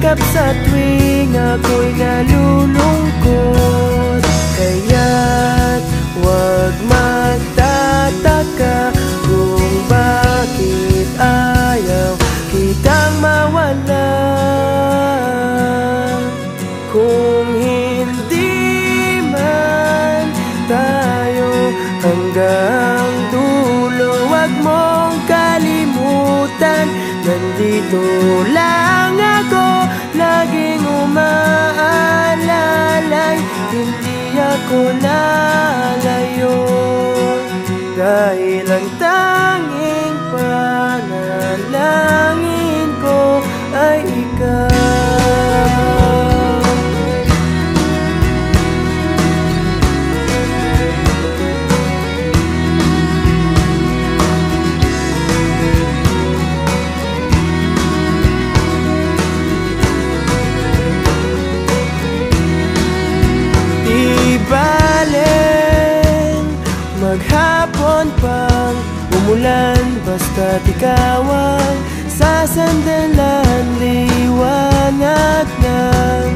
yakap sa tuwing ako'y nalulungkot. Kaya't huwag magtataka kung bakit ayaw kitang mawala. Kung hindi man tayo hanggang dulo, huwag mong kalimutan, nandito lang ako, laging umaalalay. Hindi ako lalayo, dahil ang tanging panalangin ko ay ikaw. Maghapon pang umulan, basta't ikaw ang sasandalan. Liwanag ng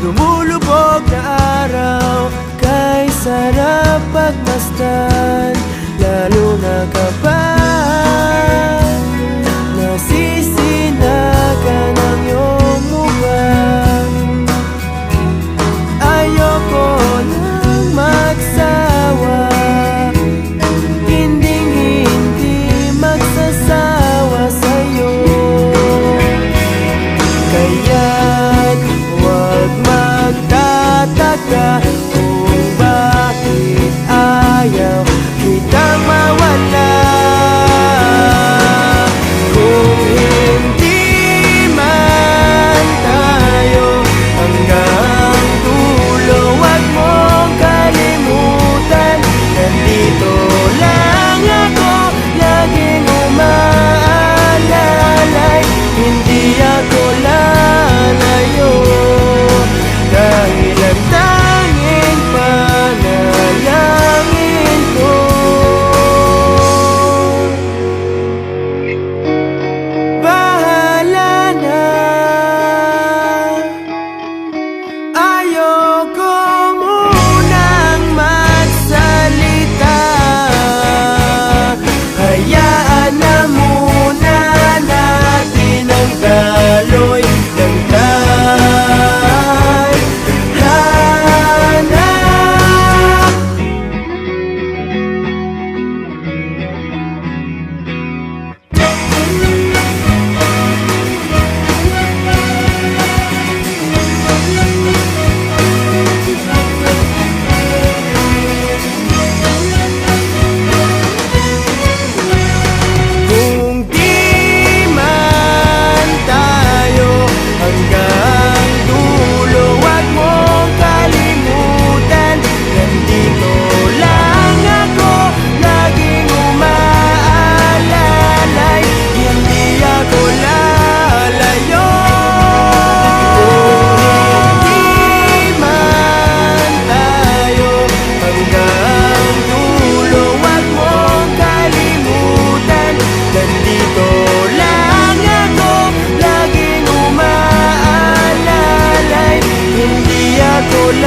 lumulubog na araw, kay sarap pagmasdan, lalo na kapag nasisinagan ang iyong mukha. Ayoko nang magsawa, kung bakit ayaw kitang mawala. Kung hindi man tayo hanggang dulo, huwag mong kalimutan, nandito lang ako, laging umaalalay. Hindi ako lalayo, dahil ang tanging panalangin ko bahala na. Ayoko munang magsalita, hayaan na muna natin ang daloy ng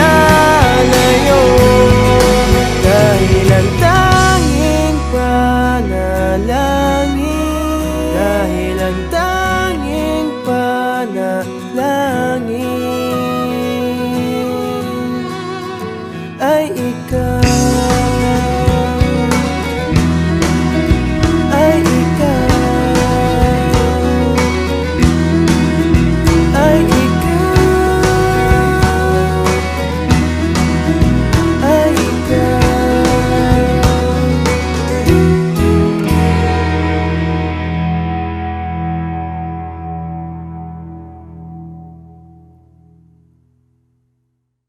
lalayo, dahil ang tanging panalangin, dahil ang tanging panalangin ay ikaw.